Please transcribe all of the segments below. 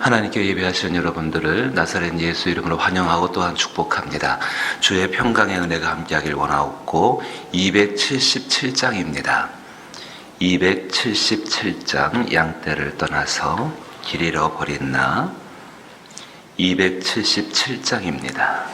하나님께 예배하시는 여러분들을 나사렛 예수 이름으로 환영하고 또한 축복합니다. 주의 평강의 은혜가 함께하길 원하옵고 277장입니다. 277장 양떼를 떠나서 길 잃어버린 나 277장입니다.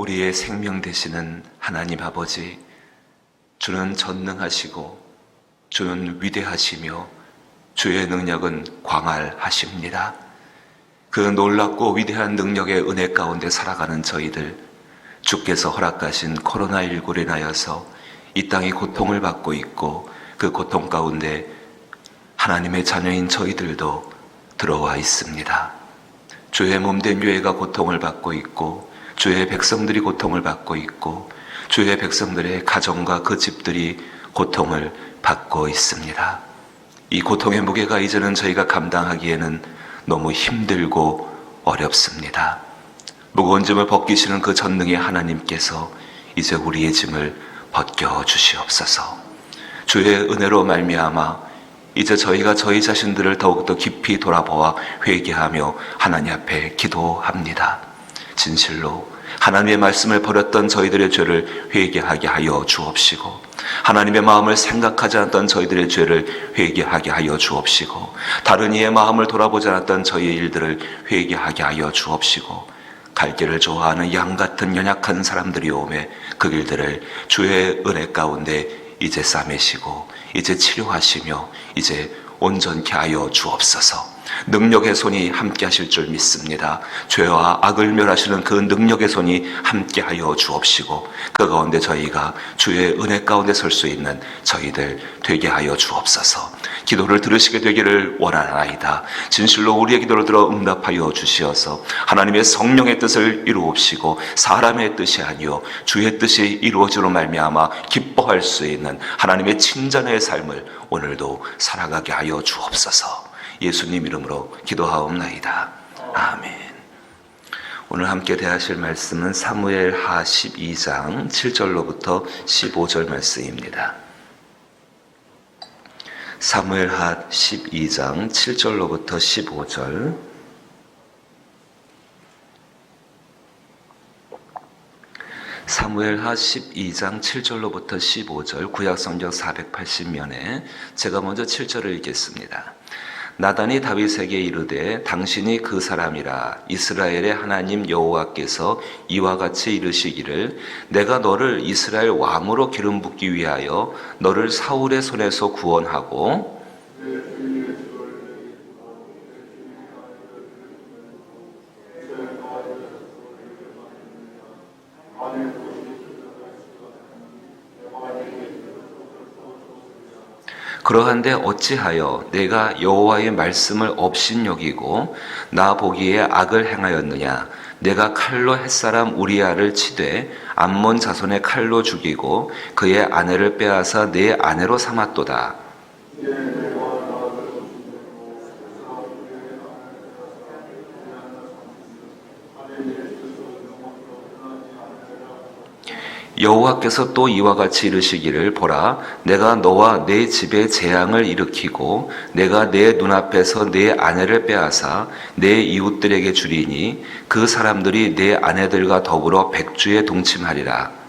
우리의 생명 되시는 하나님 아버지, 주는 전능하시고 주는 위대하시며 주의 능력은 광활하십니다. 그 놀랍고 위대한 능력의 은혜 가운데 살아가는 저희들, 주께서 허락하신 코로나19로 인하여서 이 땅이 고통을 받고 있고 그 고통 가운데 하나님의 자녀인 저희들도 들어와 있습니다. 주의 몸된 교회가 고통을 받고 있고 주의 백성들이 고통을 받고 있고 주의 백성들의 가정과 그 집들이 고통을 받고 있습니다. 이 고통의 무게가 이제는 저희가 감당하기에는 너무 힘들고 어렵습니다. 무거운 짐을 벗기시는 그 전능의 하나님께서 이제 우리의 짐을 벗겨 주시옵소서. 주의 은혜로 말미암아 이제 저희가 저희 자신들을 더욱더 깊이 돌아보아 회개하며 하나님 앞에 기도합니다. 진실로 하나님의 말씀을 버렸던 저희들의 죄를 회개하게 하여 주옵시고, 하나님의 마음을 생각하지 않았던 저희들의 죄를 회개하게 하여 주옵시고, 다른 이의 마음을 돌아보지 않았던 저희의 일들을 회개하게 하여 주옵시고, 갈 길을 좋아하는 양 같은 연약한 사람들이 오매 그 길들을 주의 은혜 가운데 이제 싸매시고 이제 치료하시며 이제 온전케 하여 주옵소서. 능력의 손이 함께 하실 줄 믿습니다. 죄와 악을 멸하시는 그 능력의 손이 함께 하여 주옵시고, 그 가운데 저희가 주의 은혜 가운데 설 수 있는 저희들 되게 하여 주옵소서. 기도를 들으시게 되기를 원하나이다. 진실로 우리의 기도를 들어 응답하여 주시어서 하나님의 성령의 뜻을 이루옵시고 사람의 뜻이 아니요 주의 뜻이 이루어지로 말미암아 기뻐할 수 있는 하나님의 친자의 삶을 오늘도 살아가게 하여 주옵소서. 예수님 이름으로 기도하옵나이다. 아멘. 오늘 함께 대하실 말씀은 사무엘하 12장 7절로부터 15절 말씀입니다. 사무엘하 12장 7절로부터 15절. 사무엘하 12장 7절로부터 15절, 구약성경 480면에 제가 먼저 7절을 읽겠습니다. 나단이 다윗에게 이르되 당신이 그 사람이라. 이스라엘의 하나님 여호와께서 이와 같이 이르시기를 내가 너를 이스라엘 왕으로 기름 붓기 위하여 너를 사울의 손에서 구원하고 그러한데 어찌하여 내가 여호와의 말씀을 업신여기고 나 보기에 악을 행하였느냐. 내가 칼로 햇사람 우리아를 치되 암몬 자손의 칼로 죽이고 그의 아내를 빼앗아 내 아내로 삼았도다. 여호와께서 또 이와 같이 이르시기를 보라 내가 너와 내 집에 재앙을 일으키고 내가 내 눈앞에서 내 아내를 빼앗아 내 이웃들에게 주리니 그 사람들이 내 아내들과 더불어 백주에 동침하리라.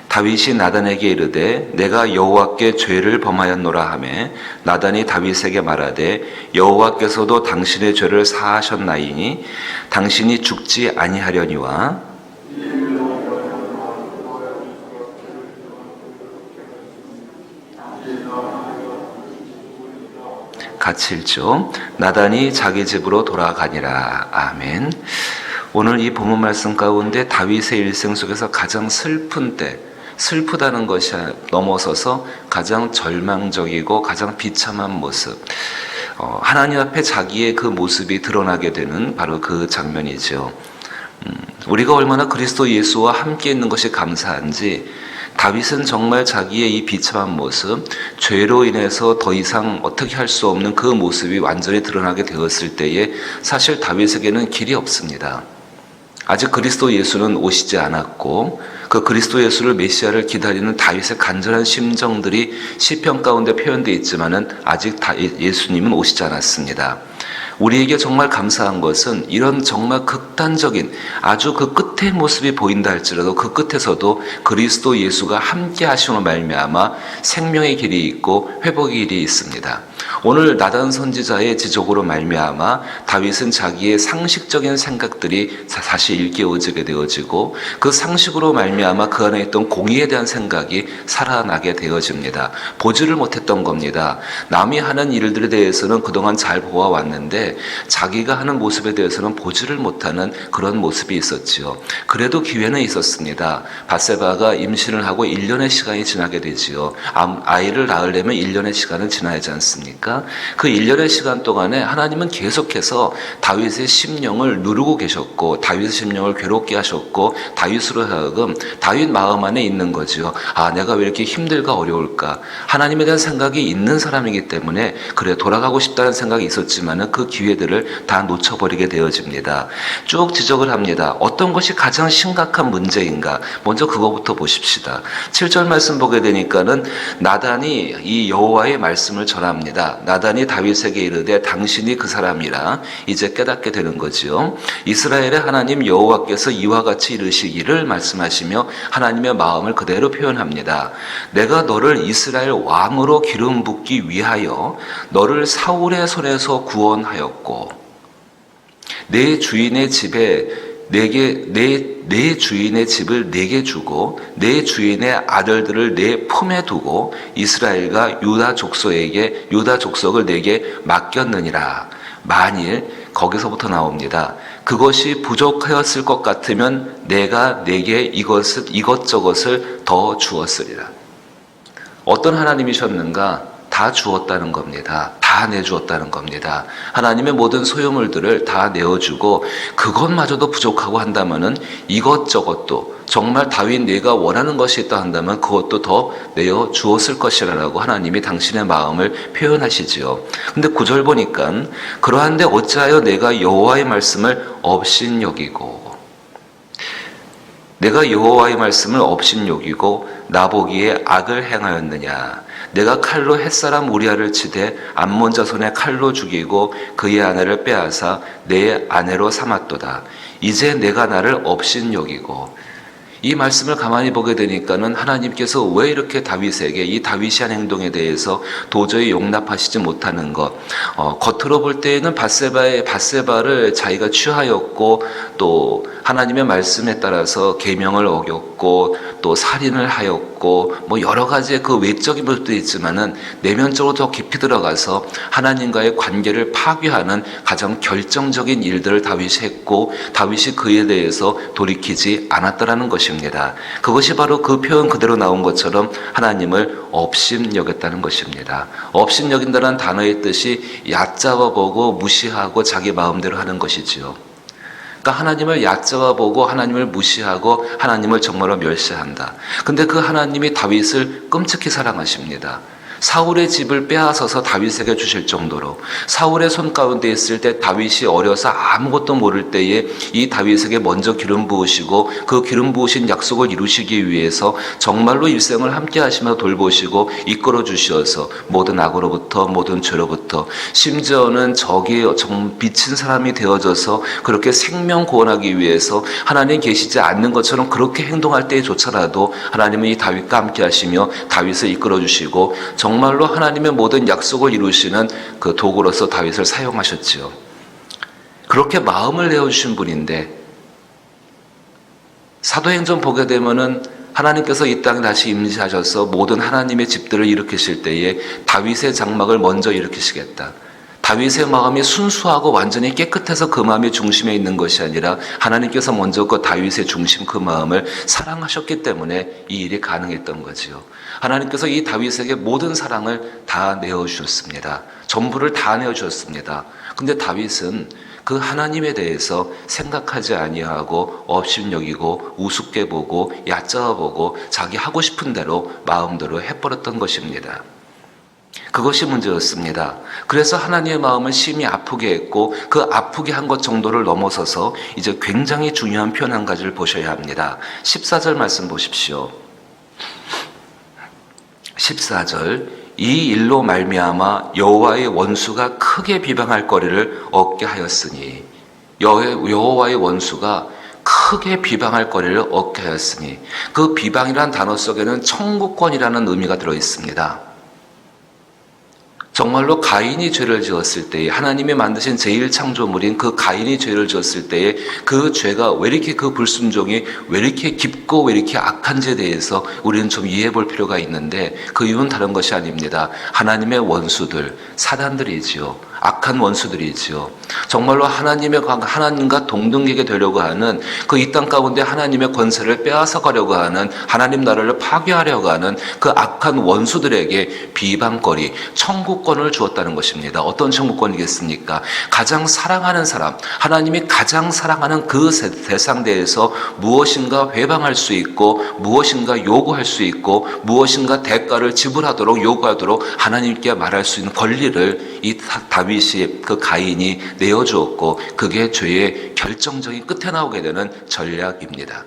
다윗이 나단에게 이르되 내가 여호와께 죄를 범하였노라 하매 나단이 다윗에게 말하되 여호와께서도 당신의 죄를 사하셨나이니 당신이 죽지 아니하려니와 같이 읽죠. 나단이 자기 집으로 돌아가니라. 아멘. 오늘 이 본문 말씀 가운데 다윗의 일생 속에서 가장 슬픈 때, 슬프다는 것이 넘어서서 가장 절망적이고 가장 비참한 모습, 하나님 앞에 자기의 그 모습이 드러나게 되는 바로 그 장면이죠. 우리가 얼마나 그리스도 예수와 함께 있는 것이 감사한지 다윗은 정말 자기의 이 비참한 모습, 죄로 인해서 더 이상 어떻게 할 수 없는 그 모습이 완전히 드러나게 되었을 때에 사실 다윗에게는 길이 없습니다. 아직 그리스도 예수는 오시지 않았고 그 그리스도 예수를 메시아를 기다리는 다윗의 간절한 심정들이 시편 가운데 표현되어 있지만은 아직 예수님은 오시지 않았습니다. 우리에게 정말 감사한 것은 이런 정말 극단적인 아주 그 끝의 모습이 보인다 할지라도 그 끝에서도 그리스도 예수가 함께 하시는 말미암아 생명의 길이 있고 회복의 길이 있습니다. 오늘 나단 선지자의 지적으로 말미암아 다윗은 자기의 상식적인 생각들이 다시 일깨워지게 되어지고 그 상식으로 말미암아 그 안에 있던 공의에 대한 생각이 살아나게 되어집니다. 보지를 못했던 겁니다. 남이 하는 일들에 대해서는 그동안 잘 보아왔는데 자기가 하는 모습에 대해서는 보지를 못하는 그런 모습이 있었지요. 그래도 기회는 있었습니다. 밧세바가 임신을 하고 1년의 시간이 지나게 되지요. 아이를 낳으려면 1년의 시간은 지나야 하지 않습니까? 그 1년의 시간 동안에 하나님은 계속해서 다윗의 심령을 누르고 계셨고 다윗의 심령을 괴롭게 하셨고 다윗으로 하여금 다윗 마음 안에 있는 거지요. 아, 내가 왜 이렇게 힘들까 어려울까? 하나님에 대한 생각이 있는 사람이기 때문에 그래 돌아가고 싶다는 생각이 있었지만은 그 기회들을 다 놓쳐버리게 되어집니다. 쭉 지적을 합니다. 어떤 것이 가장 심각한 문제인가? 먼저 그거부터 보십시다. 7절 말씀 보게 되니까는 나단이 이 여호와의 말씀을 전합니다. 나단이 다윗에게 이르되 당신이 그 사람이라 이제 깨닫게 되는 거지요. 이스라엘의 하나님 여호와께서 이와 같이 이르시기를 말씀하시며 하나님의 마음을 그대로 표현합니다. 내가 너를 이스라엘 왕으로 기름 붓기 위하여 너를 사울의 손에서 구원하였고 내 주인의 집에 내 주인의 집을 내게 주고 내 주인의 아들들을 내 품에 두고 이스라엘과 유다 족속을 내게 맡겼느니라. 만일 거기서부터 나옵니다. 그것이 부족하였을 것 같으면 내가 내게 이것저것을 더 주었으리라. 어떤 하나님이셨는가? 다 주었다는 겁니다. 다 내주었다는 겁니다. 하나님의 모든 소유물들을 다 내어주고 그것마저도 부족하고 한다면은 이것저것도 정말 다윗 네가 원하는 것이 있다 한다면 그것도 더 내어 주었을 것이라고 하나님이 당신의 마음을 표현하시지요. 근데 9절 보니까 그러한데 어찌하여 내가 여호와의 말씀을 업신여기고 나보기에 악을 행하였느냐. 내가 칼로 햇사람 우리아를 치되 암몬 자손의 칼로 죽이고 그의 아내를 빼앗아 내 아내로 삼았도다. 이제 내가 나를 업신여기고. 이 말씀을 가만히 보게 되니까는 하나님께서 왜 이렇게 다윗에게 이 다윗이 한 행동에 대해서 도저히 용납하시지 못하는 것, 겉으로 볼 때에는 밧세바를 자기가 취하였고 또 하나님의 말씀에 따라서 계명을 어겼고 또 살인을 하였고 뭐 여러 가지의 그 외적인 것도 있지만은 내면적으로 더 깊이 들어가서 하나님과의 관계를 파괴하는 가장 결정적인 일들을 다윗이 했고 다윗이 그에 대해서 돌이키지 않았다라는 것입니다. 그것이 바로 그 표현 그대로 나온 것처럼 하나님을 업신여겼다는 것입니다. 업신여긴다는 단어의 뜻이 얕잡아보고 무시하고 자기 마음대로 하는 것이지요. 그러니까 하나님을 얕잡아보고 하나님을 무시하고 하나님을 정말로 멸시한다. 근데 그 하나님이 다윗을 끔찍히 사랑하십니다. 사울의 집을 빼앗아서 다윗에게 주실 정도로 사울의 손 가운데 있을 때 다윗이 어려서 아무것도 모를 때에 이 다윗에게 먼저 기름 부으시고 그 기름 부으신 약속을 이루시기 위해서 정말로 일생을 함께 하시며 돌보시고 이끌어 주셔서 모든 악으로부터 모든 죄로부터 심지어는 적이 비친 사람이 되어져서 그렇게 생명 구원하기 위해서 하나님 계시지 않는 것처럼 그렇게 행동할 때조차라도 하나님은 이 다윗과 함께 하시며 다윗을 이끌어 주시고 정말로 하나님의 모든 약속을 이루시는 그 도구로서 다윗을 사용하셨지요. 그렇게 마음을 내어주신 분인데 사도행전 보게 되면은 하나님께서 이 땅에 다시 임재하셔서 모든 하나님의 집들을 일으키실 때에 다윗의 장막을 먼저 일으키시겠다. 다윗의 마음이 순수하고 완전히 깨끗해서 그 마음이 중심에 있는 것이 아니라 하나님께서 먼저 그 다윗의 중심 그 마음을 사랑하셨기 때문에 이 일이 가능했던 거지요. 하나님께서 이 다윗에게 모든 사랑을 다 내어주셨습니다. 전부를 다 내어주셨습니다. 근데 다윗은 그 하나님에 대해서 생각하지 아니하고 업신여기고 우습게 보고 얕잡아보고 자기 하고 싶은 대로 마음대로 해버렸던 것입니다. 그것이 문제였습니다. 그래서 하나님의 마음을 심히 아프게 했고 그 아프게 한 것 정도를 넘어서서 이제 굉장히 중요한 표현 한 가지를 보셔야 합니다. 14절 말씀 보십시오. 14절 이 일로 말미암아 여호와의 원수가 크게 비방할 거리를 얻게 하였으니 여호와의 원수가 크게 비방할 거리를 얻게 하였으니 그 비방이라는 단어 속에는 청구권이라는 의미가 들어있습니다. 정말로 가인이 죄를 지었을 때에 하나님이 만드신 제1창조물인 그 가인이 죄를 지었을 때에 그 죄가 왜 이렇게 그 불순종이 왜 이렇게 깊고 왜 이렇게 악한지에 대해서 우리는 좀 이해해 볼 필요가 있는데 그 이유는 다른 것이 아닙니다. 하나님의 원수들, 사단들이지요. 악한 원수들이지요. 정말로 하나님과 동등하게 되려고 하는 그 이 땅 가운데 하나님의 권세를 빼앗아 가려고 하는, 하나님 나라를 파괴하려고 하는 그 악한 원수들에게 비방거리, 청구권을 주었다는 것입니다. 어떤 청구권이겠습니까? 가장 사랑하는 사람, 하나님이 가장 사랑하는 그 대상대에서 무엇인가 회방할 수 있고, 무엇인가 요구할 수 있고, 무엇인가 대가를 지불하도록 요구하도록 하나님께 말할 수 있는 권리를 이 다윗이, 그 가인이 내어주었고, 그게 죄의 결정적인 끝에 나오게 되는 전략입니다.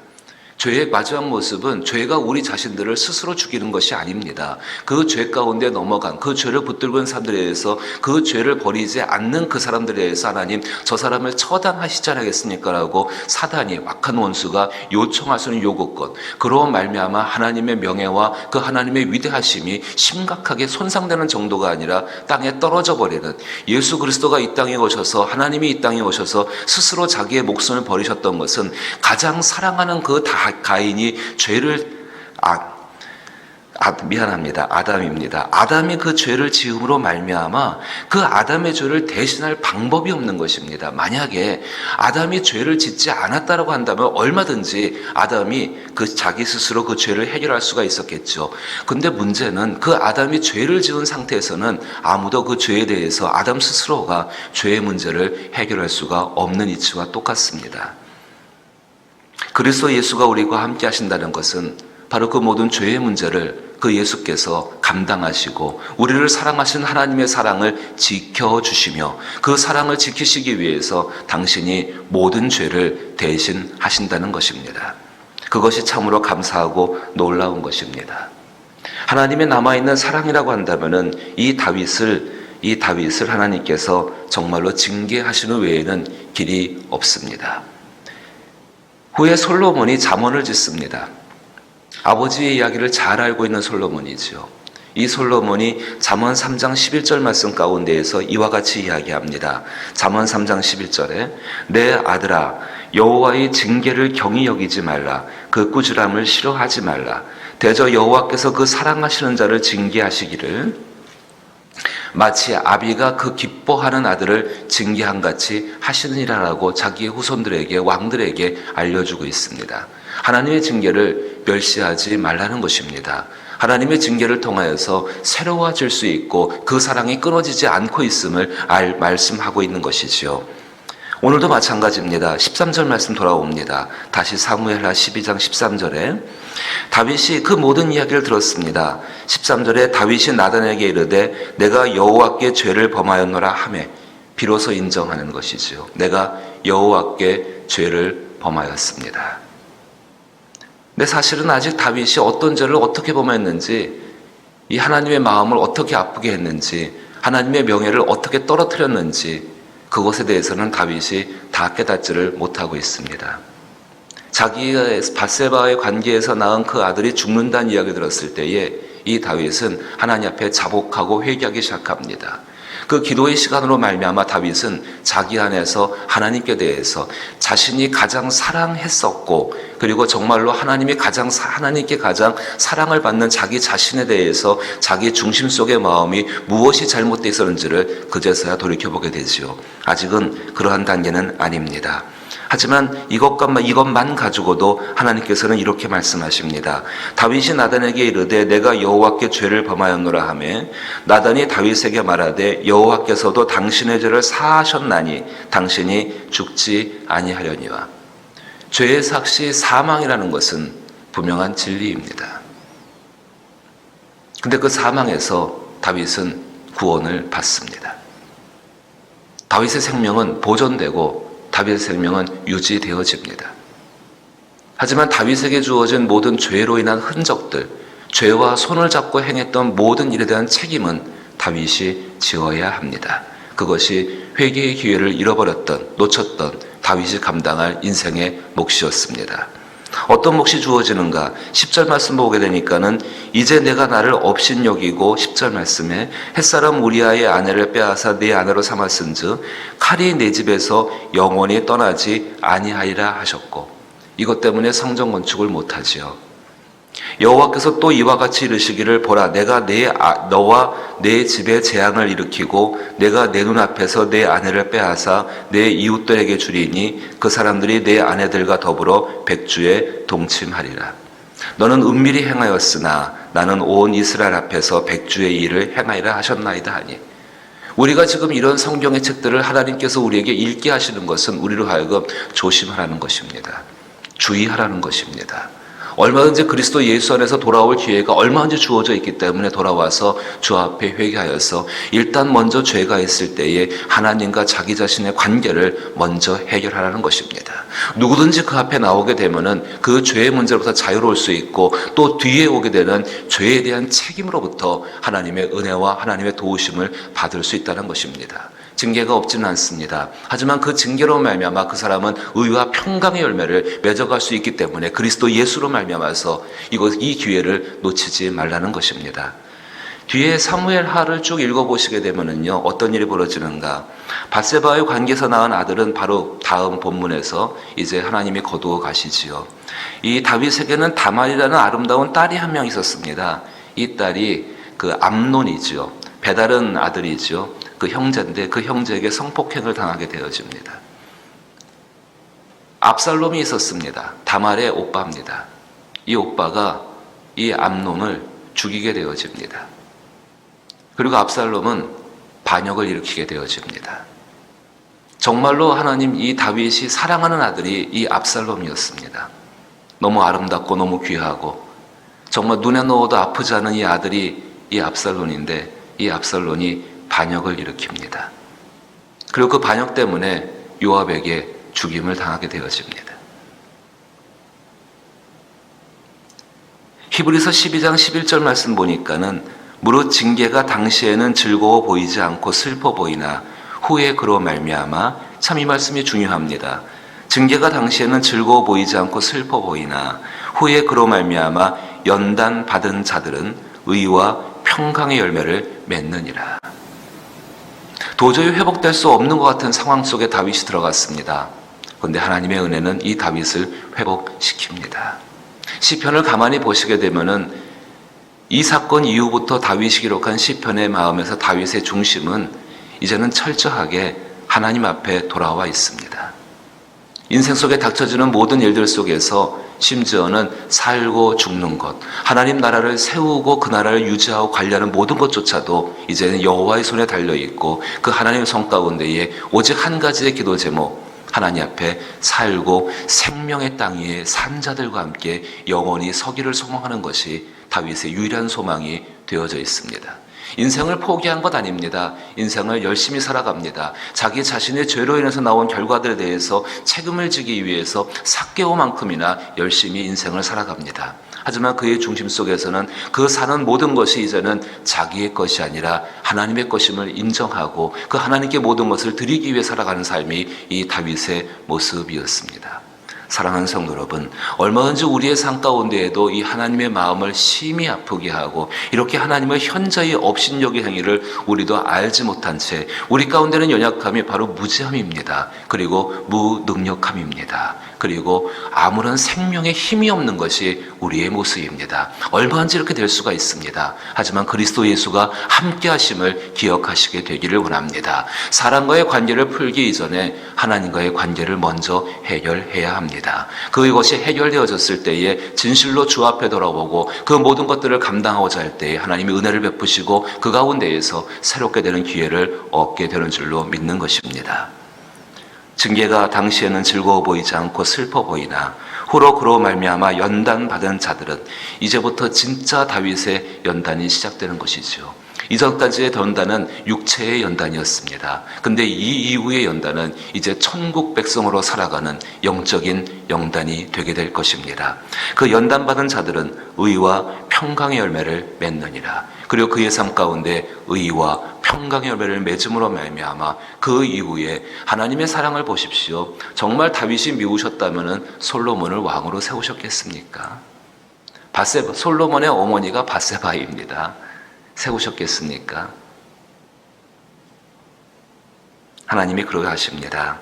죄의 마지막 모습은 죄가 우리 자신들을 스스로 죽이는 것이 아닙니다. 그 죄 가운데 넘어간, 그 죄를 붙들고 있는 사람들에 대해서, 그 죄를 버리지 않는 그 사람들에 대해서 하나님 저 사람을 처단하시지 않겠습니까? 라고 사단이, 악한 원수가 요청할 수 있는 요구권, 그로 말미암아 하나님의 명예와 그 하나님의 위대하심이 심각하게 손상되는 정도가 아니라 땅에 떨어져 버리는, 예수 그리스도가 이 땅에 오셔서, 하나님이 이 땅에 오셔서 스스로 자기의 목숨을 버리셨던 것은 가장 사랑하는 그 가인이 죄를 아담입니다. 아담이 그 죄를 지음으로 말미암아 그 아담의 죄를 대신할 방법이 없는 것입니다. 만약에 아담이 죄를 짓지 않았다라고 한다면 얼마든지 아담이 자기 스스로 그 죄를 해결할 수가 있었겠죠. 근데 문제는 그 아담이 죄를 지은 상태에서는 아무도 그 죄에 대해서 아담 스스로가 죄의 문제를 해결할 수가 없는 이치와 똑같습니다. 그리스도 예수가 우리와 함께 하신다는 것은 바로 그 모든 죄의 문제를 그 예수께서 감당하시고 우리를 사랑하신 하나님의 사랑을 지켜주시며, 그 사랑을 지키시기 위해서 당신이 모든 죄를 대신하신다는 것입니다. 그것이 참으로 감사하고 놀라운 것입니다. 하나님의 남아있는 사랑이라고 한다면은 이 다윗을 하나님께서 정말로 징계하시는 외에는 길이 없습니다. 후에 솔로몬이 잠언을 짓습니다. 아버지의 이야기를 잘 알고 있는 솔로몬이지요. 이 솔로몬이 잠언 3장 11절 말씀 가운데에서 이와 같이 이야기합니다. 잠언 3장 11절에 내 아들아 여호와의 징계를 경히 여기지 말라. 그 꾸지람을 싫어하지 말라. 대저 여호와께서 그 사랑하시는 자를 징계하시기를 마치 아비가 그 기뻐하는 아들을 징계한 같이 하시느니라라고 자기의 후손들에게, 왕들에게 알려주고 있습니다. 하나님의 징계를 멸시하지 말라는 것입니다. 하나님의 징계를 통하여서 새로워질 수 있고 그 사랑이 끊어지지 않고 있음을 말씀하고 있는 것이지요. 오늘도 마찬가지입니다. 13절 말씀 돌아옵니다. 다시 사무엘하 12장 13절에 다윗이 그 모든 이야기를 들었습니다. 13절에 다윗이 나단에게 이르되 내가 여호와께 죄를 범하였노라 하매, 비로소 인정하는 것이지요. 내가 여호와께 죄를 범하였습니다. 근데 사실은 아직 다윗이 어떤 죄를 어떻게 범했는지, 이 하나님의 마음을 어떻게 아프게 했는지, 하나님의 명예를 어떻게 떨어뜨렸는지, 그것에 대해서는 다윗이 다 깨닫지를 못하고 있습니다. 자기가 밧세바의 관계에서 낳은 그 아들이 죽는다는 이야기를 들었을 때에 이 다윗은 하나님 앞에 자복하고 회개하기 시작합니다. 그 기도의 시간으로 말미암아 다윗은 자기 안에서 하나님께 대해서 자신이 가장 사랑했었고, 그리고 정말로 하나님께 가장 사랑을 받는 자기 자신에 대해서 자기 중심 속의 마음이 무엇이 잘못되어 있었는지를 그제서야 돌이켜보게 되지요. 아직은 그러한 단계는 아닙니다. 하지만 이것만 가지고도 하나님께서는 이렇게 말씀하십니다. 다윗이 나단에게 이르되 내가 여호와께 죄를 범하였노라 하며, 나단이 다윗에게 말하되 여호와께서도 당신의 죄를 사하셨나니 당신이 죽지 아니하려니와. 죄의 삭시 사망이라는 것은 분명한 진리입니다. 근데 그 사망에서 다윗은 구원을 받습니다. 다윗의 생명은 보존되고 다윗의 생명은 유지되어집니다. 하지만 다윗에게 주어진 모든 죄로 인한 흔적들, 죄와 손을 잡고 행했던 모든 일에 대한 책임은 다윗이 지어야 합니다. 그것이 회개의 기회를 잃어버렸던, 놓쳤던 다윗이 감당할 인생의 몫이었습니다. 어떤 몫이 주어지는가? 10절 말씀 보게 되니까는 이제 내가 나를 업신여기고, 10절 말씀에 햇사람 우리아의 아내를 빼앗아 내 아내로 삼았은즉 칼이 내 집에서 영원히 떠나지 아니하리라 하셨고, 이것 때문에 성전 건축을 못하지요. 여호와께서 또 이와 같이 이르시기를 보라 내가 너와 내 집에 재앙을 일으키고 내가 내 눈앞에서 내 아내를 빼앗아 내 이웃들에게 주리니 그 사람들이 내 아내들과 더불어 백주에 동침하리라. 너는 은밀히 행하였으나 나는 온 이스라엘 앞에서 백주의 일을 행하리라 하셨나이다 하니. 우리가 지금 이런 성경의 책들을 하나님께서 우리에게 읽게 하시는 것은 우리로 하여금 조심하라는 것입니다. 주의하라는 것입니다. 얼마든지 그리스도 예수 안에서 돌아올 기회가 얼마든지 주어져 있기 때문에 돌아와서 주 앞에 회개하여서 일단 먼저 죄가 있을 때에 하나님과 자기 자신의 관계를 먼저 해결하라는 것입니다. 누구든지 그 앞에 나오게 되면은 그 죄의 문제로부터 자유로울 수 있고 또 뒤에 오게 되는 죄에 대한 책임으로부터 하나님의 은혜와 하나님의 도우심을 받을 수 있다는 것입니다. 징계가 없지는 않습니다. 하지만 그 징계로 말미암아 그 사람은 의와 평강의 열매를 맺어갈 수 있기 때문에 그리스도 예수로 말미암아서 이 기회를 놓치지 말라는 것입니다. 뒤에 사무엘하를 쭉 읽어보시게 되면은요, 어떤 일이 벌어지는가? 밧세바의 관계에서 낳은 아들은 바로 다음 본문에서 이제 하나님이 거두어 가시지요. 이 다윗에게는 다말이라는 아름다운 딸이 한 명 있었습니다. 이 딸이 그 암논이지요. 배다른 아들이지요. 그 형제인데 그 형제에게 성폭행을 당하게 되어집니다. 압살롬이 있었습니다. 다말의 오빠입니다. 이 오빠가 이 암논을 죽이게 되어집니다. 그리고 압살롬은 반역을 일으키게 되어집니다. 정말로 하나님 이 다윗이 사랑하는 아들이 이 압살롬이었습니다. 너무 아름답고 너무 귀하고 정말 눈에 넣어도 아프지 않은 이 아들이 이 압살롬인데 이 압살롬이 반역을 일으킵니다. 그리고 그 반역 때문에 요압에게 죽임을 당하게 되어집니다. 히브리서 12장 11절 말씀 보니까는 무릇 징계가 당시에는 즐거워 보이지 않고 슬퍼 보이나 후에 그로 말미암아 참 이 말씀이 중요합니다. 징계가 당시에는 즐거워 보이지 않고 슬퍼 보이나 후에 그로 말미암아 연단 받은 자들은 의와 평강의 열매를 맺느니라. 도저히 회복될 수 없는 것 같은 상황 속에 다윗이 들어갔습니다. 그런데 하나님의 은혜는 이 다윗을 회복시킵니다. 시편을 가만히 보시게 되면은 이 사건 이후부터 다윗이 기록한 시편의 마음에서 다윗의 중심은 이제는 철저하게 하나님 앞에 돌아와 있습니다. 인생 속에 닥쳐지는 모든 일들 속에서 심지어는 살고 죽는 것, 하나님 나라를 세우고 그 나라를 유지하고 관리하는 모든 것조차도 이제는 여호와의 손에 달려있고 그 하나님의 손 가운데에 오직 한 가지의 기도 제목, 하나님 앞에 살고 생명의 땅 위에 산 자들과 함께 영원히 서기를 소망하는 것이 다윗의 유일한 소망이 되어져 있습니다. 인생을 포기한 것 아닙니다. 인생을 열심히 살아갑니다. 자기 자신의 죄로 인해서 나온 결과들에 대해서 책임을 지기 위해서 삭개오만큼이나 열심히 인생을 살아갑니다. 하지만 그의 중심 속에서는 그 사는 모든 것이 이제는 자기의 것이 아니라 하나님의 것임을 인정하고 그 하나님께 모든 것을 드리기 위해 살아가는 삶이 이 다윗의 모습이었습니다. 사랑하는 성도 여러분, 얼마든지 우리의 삶 가운데에도 이 하나님의 마음을 심히 아프게 하고 이렇게 하나님의 현저히 업신여기 행위를 우리도 알지 못한 채 우리 가운데는 연약함이 바로 무지함입니다. 그리고 무능력함입니다. 그리고 아무런 생명의 힘이 없는 것이 우리의 모습입니다. 얼마든지 이렇게 될 수가 있습니다. 하지만 그리스도 예수가 함께 하심을 기억하시게 되기를 원합니다. 사람과의 관계를 풀기 이전에 하나님과의 관계를 먼저 해결해야 합니다. 그것이 해결되어졌을 때에 진실로 주 앞에 돌아오고 그 모든 것들을 감당하고자 할 때에 하나님이 은혜를 베푸시고 그 가운데에서 새롭게 되는 기회를 얻게 되는 줄로 믿는 것입니다. 징계가 당시에는 즐거워 보이지 않고 슬퍼 보이나 후로 그로 말미암아 연단받은 자들은 이제부터 진짜 다윗의 연단이 시작되는 것이죠. 이전까지의 연단은 육체의 연단이었습니다. 근데 이 이후의 연단은 이제 천국 백성으로 살아가는 영적인 연단이 되게 될 것입니다. 그 연단받은 자들은 의와 평강의 열매를 맺느니라. 그리고 그의 삶 가운데 의와 평강의 열매를 맺음으로 말미암아 그 이후에 하나님의 사랑을 보십시오. 정말 다윗이 미우셨다면 솔로몬을 왕으로 세우셨겠습니까? 솔로몬의 어머니가 밧세바입니다. 세우셨겠습니까? 하나님이 그러게 하십니다.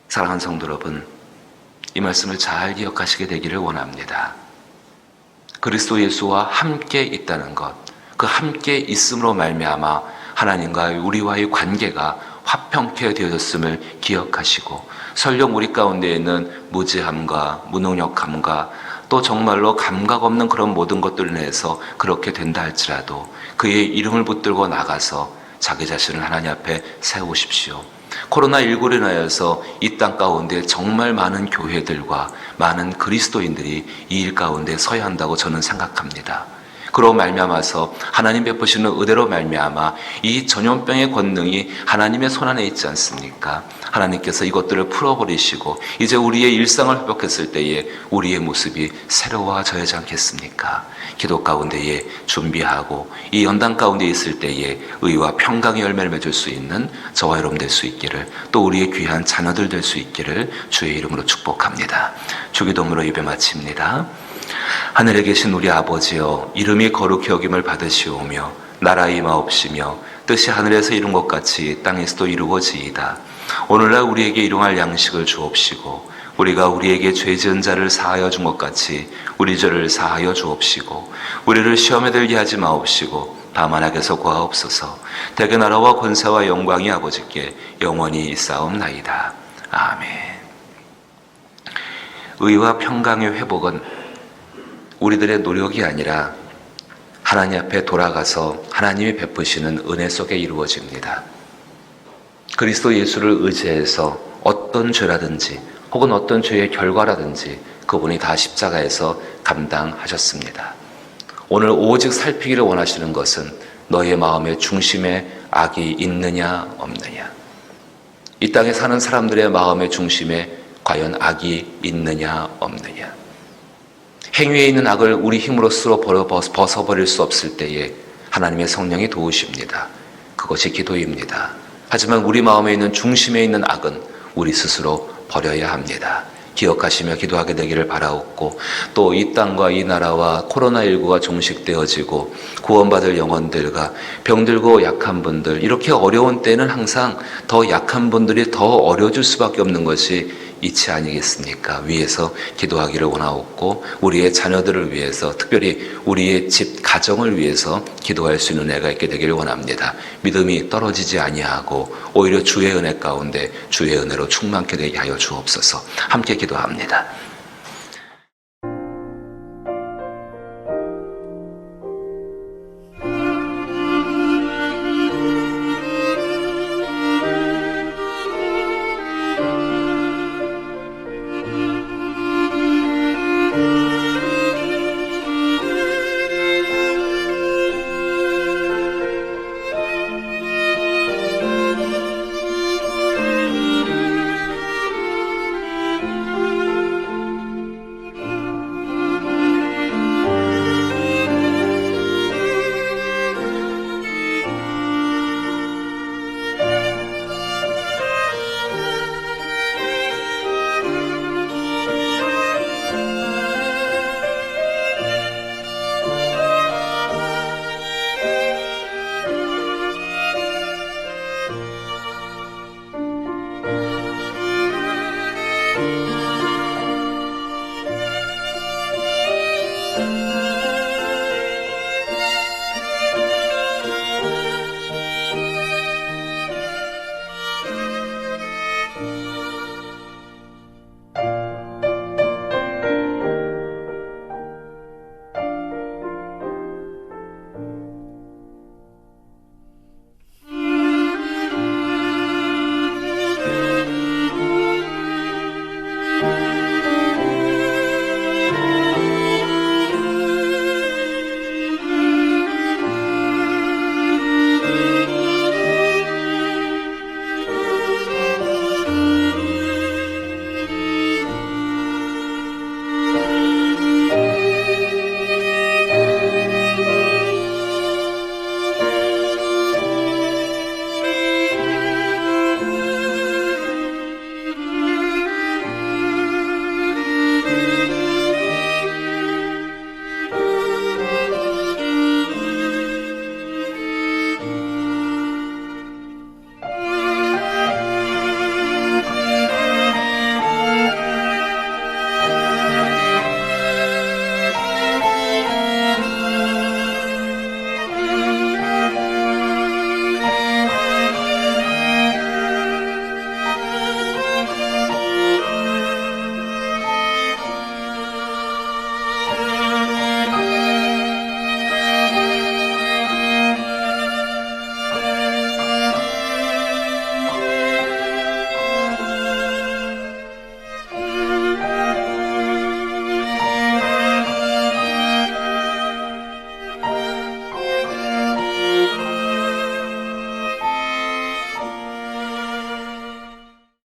사랑하는 성도 여러분, 이 말씀을 잘 기억하시게 되기를 원합니다. 그리스도 예수와 함께 있다는 것, 그 함께 있음으로 말미암아 하나님과 우리와의 관계가 화평케 되어졌음을 기억하시고, 설령 우리 가운데 있는 무지함과 무능력함과 또 정말로 감각 없는 그런 모든 것들을 인해서 그렇게 된다 할지라도 그의 이름을 붙들고 나가서 자기 자신을 하나님 앞에 세우십시오. 코로나19로 인하여서 이 땅 가운데 정말 많은 교회들과 많은 그리스도인들이 이 일 가운데 서야 한다고 저는 생각합니다. 그로 말미암아서 하나님 베푸시는 은혜로 말미암아 이 전염병의 권능이 하나님의 손안에 있지 않습니까? 하나님께서 이것들을 풀어버리시고 이제 우리의 일상을 회복했을 때에 우리의 모습이 새로워져야지 않겠습니까? 기도 가운데에 준비하고 이 연단 가운데 있을 때에 의와 평강의 열매를 맺을 수 있는 저와 여러분 될 수 있기를, 또 우리의 귀한 자녀들 될 수 있기를 주의 이름으로 축복합니다. 주기도문으로 예배 마칩니다. 하늘에 계신 우리 아버지여, 이름이 거룩히 여김을 받으시오며 나라의 임하옵시며 뜻이 하늘에서 이룬 것 같이 땅에서도 이루어지이다. 오늘날 우리에게 일용할 양식을 주옵시고 우리가 우리에게 죄 지은 자를 사하여 준 것 같이 우리 죄를 사하여 주옵시고 우리를 시험에 들게 하지 마옵시고 다만 악에서 구하옵소서. 대개 나라와 권세와 영광이 아버지께 영원히 있사옵나이다. 아멘. 의와 평강의 회복은 우리들의 노력이 아니라 하나님 앞에 돌아가서 하나님이 베푸시는 은혜 속에 이루어집니다. 그리스도 예수를 의지해서 어떤 죄라든지 혹은 어떤 죄의 결과라든지 그분이 다 십자가에서 감당하셨습니다. 오늘 오직 살피기를 원하시는 것은 너의 마음의 중심에 악이 있느냐 없느냐, 이 땅에 사는 사람들의 마음의 중심에 과연 악이 있느냐 없느냐. 행위에 있는 악을 우리 힘으로 스스로 벗어버릴 수 없을 때에 하나님의 성령이 도우십니다. 그것이 기도입니다. 하지만 우리 마음에 있는 중심에 있는 악은 우리 스스로 버려야 합니다. 기억하시며 기도하게 되기를 바라옵고, 또 이 땅과 이 나라와 코로나19가 종식되어지고 구원받을 영혼들과 병들고 약한 분들, 이렇게 어려운 때는 항상 더 약한 분들이 더 어려워질 수밖에 없는 것이 이치 아니겠습니까? 위에서 기도하기를 원하옵고, 우리의 자녀들을 위해서, 특별히 우리의 집 가정을 위해서 기도할 수 있는 은혜가 있게 되기를 원합니다. 믿음이 떨어지지 아니하고 오히려 주의 은혜 가운데 주의 은혜로 충만케 되게 하여 주옵소서. 함께 기도합니다.